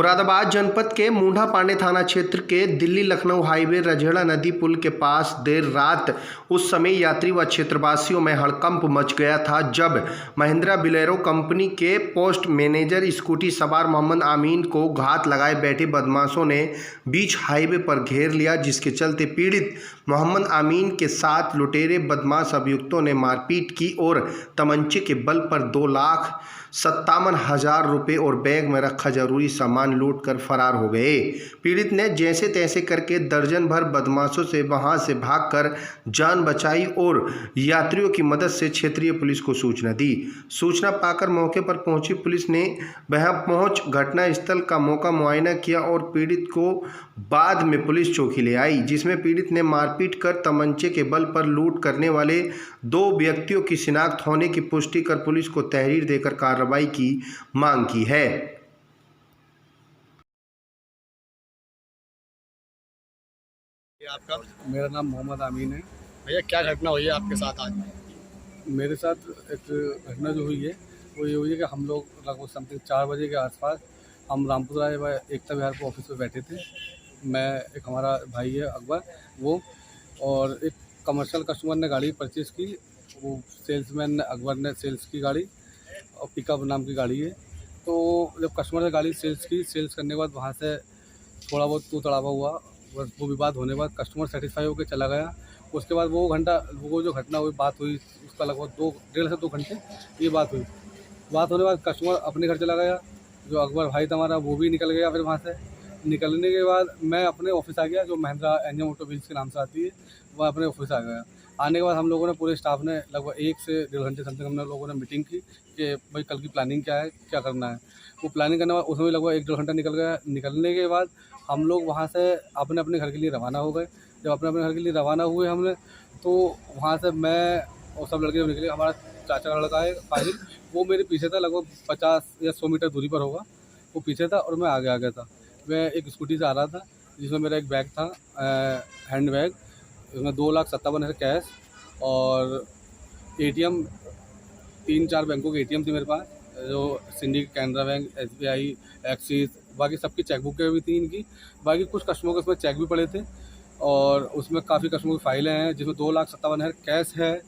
मुरादाबाद जनपद के मूंढा पांडे थाना क्षेत्र के दिल्ली लखनऊ हाईवे रजड़ा नदी पुल के पास देर रात उस समय यात्री व क्षेत्रवासियों में हड़कंप मच गया था जब महिंद्रा बोलेरो कंपनी के पोस्ट मैनेजर स्कूटी सवार मोहम्मद आमीन को घात लगाए बैठे बदमाशों ने बीच हाईवे पर घेर लिया, जिसके चलते पीड़ित मोहम्मद आमीन के साथ लुटेरे बदमाश अभियुक्तों ने मारपीट की और तमंचे के बल पर 2,57,000 रुपये और बैग में रखा जरूरी सामान लूट कर फरार हो गए। पीड़ित ने जैसे तैसे करके दर्जन भर बदमाशों से वहां से भागकर जान बचाई और यात्रियों की मदद से क्षेत्रीय पुलिस को सूचना दी। सूचना पाकर मौके पर पहुंची पुलिस ने वहां पहुंच घटनास्थल का मौका मुआयना किया और पीड़ित को बाद में पुलिस चौकी ले आई, जिसमें पीड़ित ने मारपीट कर तमंचे के बल पर लूट करने वाले 2 व्यक्तियों की शिनाख्त होने की पुष्टि कर पुलिस को तहरीर देकर कार्रवाई की मांग की है। आपका? मेरा नाम मोहम्मद आमीन है। भैया क्या घटना हुई है आपके साथ आज? मेरे साथ एक घटना जो हुई है वो ये हुई है कि हम लोग लगभग समथिंग 4 बजे के आसपास हम रामपुर राय व एकता विहार को ऑफिस में बैठे थे। मैं एक हमारा भाई है अकबर, वो और एक कमर्शियल कस्टमर ने गाड़ी परचेज़ की। वो सेल्समैन अकबर ने सेल्स की गाड़ी और पिकअप नाम की गाड़ी है। तो जब कस्टमर ने गाड़ी सेल्स करने के बाद वहाँ से थोड़ा बहुत तू तड़ावा हुआ, बस वो विवाद होने के बाद कस्टमर सेटिस्फाई होकर चला गया। उसके बाद वो जो घटना हुई, बात हुई, उसका लगभग 1.5 से 2 घंटे ये बात हुई। बात होने के बाद कस्टमर अपने घर चला गया, जो अकबर भाई था हमारा वो भी निकल गया। फिर वहाँ से निकलने के बाद मैं अपने ऑफिस आ गया, जो महिंद्रा एनएम ऑटो व्हील्स के नाम से आती है, वह अपने ऑफिस आ गया। आने के बाद हम लोगों ने पूरे स्टाफ ने लगभग 1 से 1.5 घंटे समथिंग हम लोगों ने मीटिंग की कि भाई कल की प्लानिंग क्या है, क्या करना है। वो प्लानिंग करने के बाद उसमें लगभग 1-1.5 घंटा निकल गया। निकलने के बाद हम लोग वहाँ से अपने अपने घर के लिए रवाना हो गए। जब अपने अपने घर के लिए रवाना हुए हमने, तो वहाँ से मैं और सब लड़के निकले। हमारा चाचा का लड़का है फाहिल, वो मेरे पीछे था, लगभग 50 या 100 मीटर दूरी पर होगा, वो पीछे था और मैं आगे आ गया था। मैं एक स्कूटी से आ रहा था जिसमें मेरा एक बैग था, हैंड बैग, उसमें 2,57,000 कैश और ATM 3-4 बैंकों के ATM थे मेरे पास, जो syndicate, Canara bank, SBI, axis, बाकी सबकी चेकबुक भी थी इनकी। बाकी कुछ कस्टमर के उसमें चेक भी पड़े थे और उसमें काफ़ी कस्टमर की फाइलें हैं जिसमें 2,57,000 कैश है।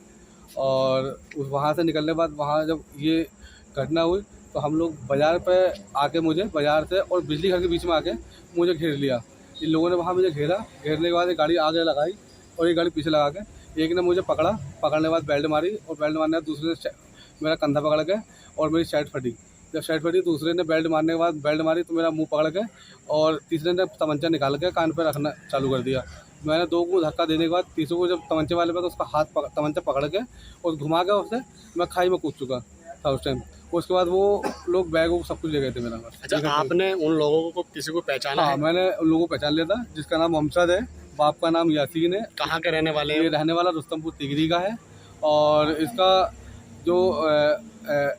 और वहाँ से निकलने के बाद वहाँ जब ये घटना हुई तो हम लोग बाज़ार पे आके, मुझे बाज़ार से और बिजली घर के बीच में आके मुझे घेर लिया। इन लोगों ने वहाँ मुझे घेरने के बाद एक गाड़ी आगे लगाई और एक गाड़ी पीछे लगा के एक ने मुझे पकड़ने के बाद बेल्ट मारी और बेल्ट मारने के बाद दूसरे ने मेरा कंधा पकड़ के और मेरी शर्ट फटी। जब शर्ट फटी दूसरे ने बेल्ट मारने के बाद बेल्ट मारी तो मेरा मुंह पकड़ के और तीसरे ने तमंचा निकाल के कान पर रखना चालू कर दिया। मैंने 2 को धक्का देने के बाद तीसरे को जब तमंचे वाले पे तो उसका तमंचा पकड़ के और घुमा के उससे मैं खाई में कूद चुका था उस टाइम। उसके बाद वो लोग बैग वो सब कुछ ले गए थे मेरा। अच्छा, आपने उन लोगों को किसी को पहचाना? हाँ, मैंने उन लोगों को पहचान लिया था, जिसका नाम अमजद है, बाप का नाम यासीन है। कहाँ के रहने वाले हैं? ये रहने वाला रुस्तमपुर तिगरी का है और इसका जो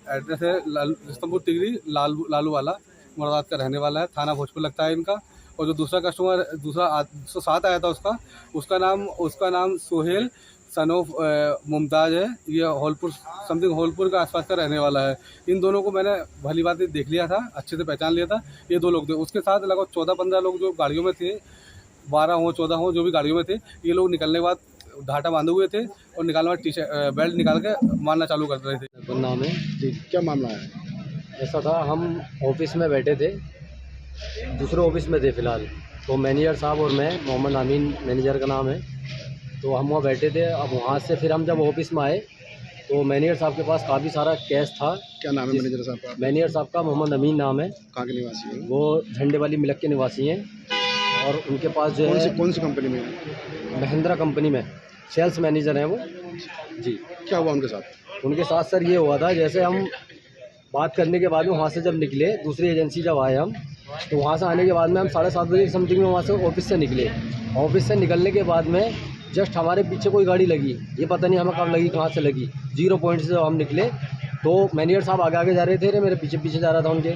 एड्रेस है रुस्तमपुर तिगरी लालू वाला मुरादाबाद का रहने वाला है, थाना भोजपुर लगता है इनका। और जो दूसरा कस्टमर जो साथ आया था उसका नाम सोहेल सनोफ मुमताज़ है। ये होलपुर का आसपास का रहने वाला है। इन दोनों को मैंने भली बात देख लिया था, अच्छे से पहचान लिया था। ये 2 लोग थे, उसके साथ लगभग 14-15 लोग जो गाड़ियों में थे, 12 हो 14 हो जो भी गाड़ियों में थे। ये लोग निकलने के बाद घाटा बांधे हुए थे और निकालने के बाद बेल्ट निकाल के मारना चालू कर रहे थे। नाम है जी, क्या मामला है? ऐसा था, हम ऑफिस में बैठे थे, दूसरे ऑफिस में थे फ़िलहाल। तो मैनेजर साहब और मैं, मोहम्मद आमीन मैनेजर का नाम है, तो हम वहाँ बैठे थे। अब वहाँ से फिर हम जब ऑफिस में आए तो मैनेजर साहब के पास काफ़ी सारा कैश था। क्या नाम है मैनेजर साहब का? मैनेजर साहब का मोहम्मद अमीन नाम है। कहाँ के निवासी हैं? वो झंडे वाली मिलक के निवासी हैं और उनके पास जो है कौन सी कंपनी में? महिंद्रा कंपनी में सेल्स मैनेजर हैं वो जी। क्या हुआ उनके साथ? उनके साथ सर ये हुआ था, जैसे हम बात करने के बाद में वहाँ से जब निकले, दूसरी एजेंसी जब आए हम, तो वहाँ से आने के बाद में हम 7:30 बजे समथिंग में वहाँ से ऑफिस से निकले। ऑफिस से निकलने के बाद में जस्ट हमारे पीछे कोई गाड़ी लगी, ये पता नहीं हमें कब लगी, कहाँ से लगी। 0 पॉइंट से जब हम निकले तो मैनेजर साहब आगे जा रहे थे, मेरे पीछे जा रहा था उनके।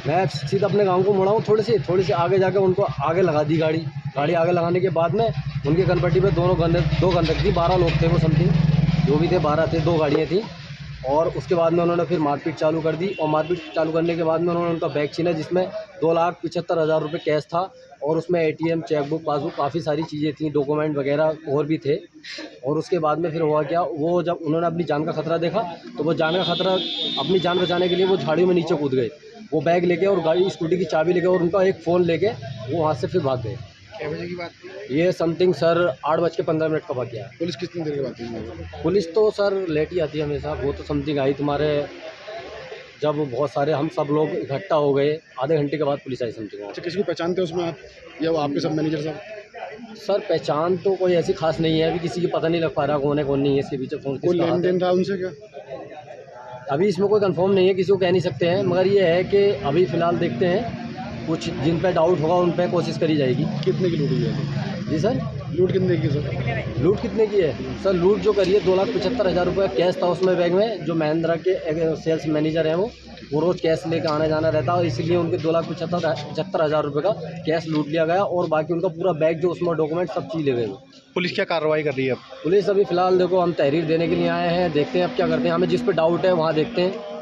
मैं सीधा अपने गाँव को मुड़ा हूँ, थोड़ी सी आगे जाकर उनको आगे लगा दी गाड़ी आगे लगाने के बाद में उनके कनपट्टी पे 2 गंदक थी। 12 लोग थे वो समथिंग, जो भी थे 12 थे, 2 गाड़ियाँ थी। और उसके बाद में उन्होंने फिर मारपीट चालू कर दी और मारपीट चालू करने के बाद में उन्होंने उनका बैग छीना जिसमें 2,75,000 रुपये कैश था और उसमें ATM, चेकबुक, पासबुक, काफ़ी सारी चीज़ें थी, डॉक्यूमेंट वगैरह और भी थे। और उसके बाद में फिर हुआ क्या, वो जब उन्होंने अपनी जान का खतरा देखा तो वो जान का खतरा अपनी जान बचाने के लिए वो झाड़ियों में नीचे कूद गए, वो बैग लेके और गाड़ी स्कूटी की चाबी लेके और उनका एक फ़ोन लेके वो वहाँ से फिर भाग गए। क्या बजे की बात थी? ये समथिंग सर 8:15 का वाक़या है। पुलिस कितनी देर के बाद थी? पुलिस तो सर लेट ही आती है हमेशा, वो तो समथिंग आई तुम्हारे जब बहुत सारे हम सब लोग इकट्ठा हो गए, आधे घंटे के बाद पुलिस आई समथिंग। अच्छा, किसी को पहचानते हो उसमें आप या वो आपके सब मैनेजर साहब? सर पहचान तो कोई ऐसी खास नहीं है, अभी किसी की पता नहीं लग पा रहा कौन है कौन नहीं है, इसके पीछे कौन कोई किसका हाथ लेन है। देन था उनसे क्या? अभी इसमें कोई कंफर्म नहीं है, किसी को कह नहीं सकते हैं, मगर ये है कि अभी फ़िलहाल देखते हैं, कुछ जिन पे डाउट होगा उन पे कोशिश करी जाएगी। कितने की लूट हुई है? जी सर, लूट कितने की सर? लूट कितने की है सर? लूट जो करी है 2,75,000 रुपये कैश था उसमें बैग में। जो महिंद्रा के सेल्स मैनेजर हैं वो रोज़ कैश लेकर आना जाना रहता है और इसीलिए उनके 2,75,000 रुपये का कैश लूट लिया गया और बाकी उनका पूरा बैग जो उसमें डॉक्यूमेंट सब चीज़ ले गए। पुलिस क्या कार्रवाई कर रही है अब? पुलिस अभी फ़िलहाल देखो हम तहरीर देने के लिए आए हैं, देखते हैं अब क्या करते हैं, हमें जिस पे डाउट है वहाँ देखते हैं।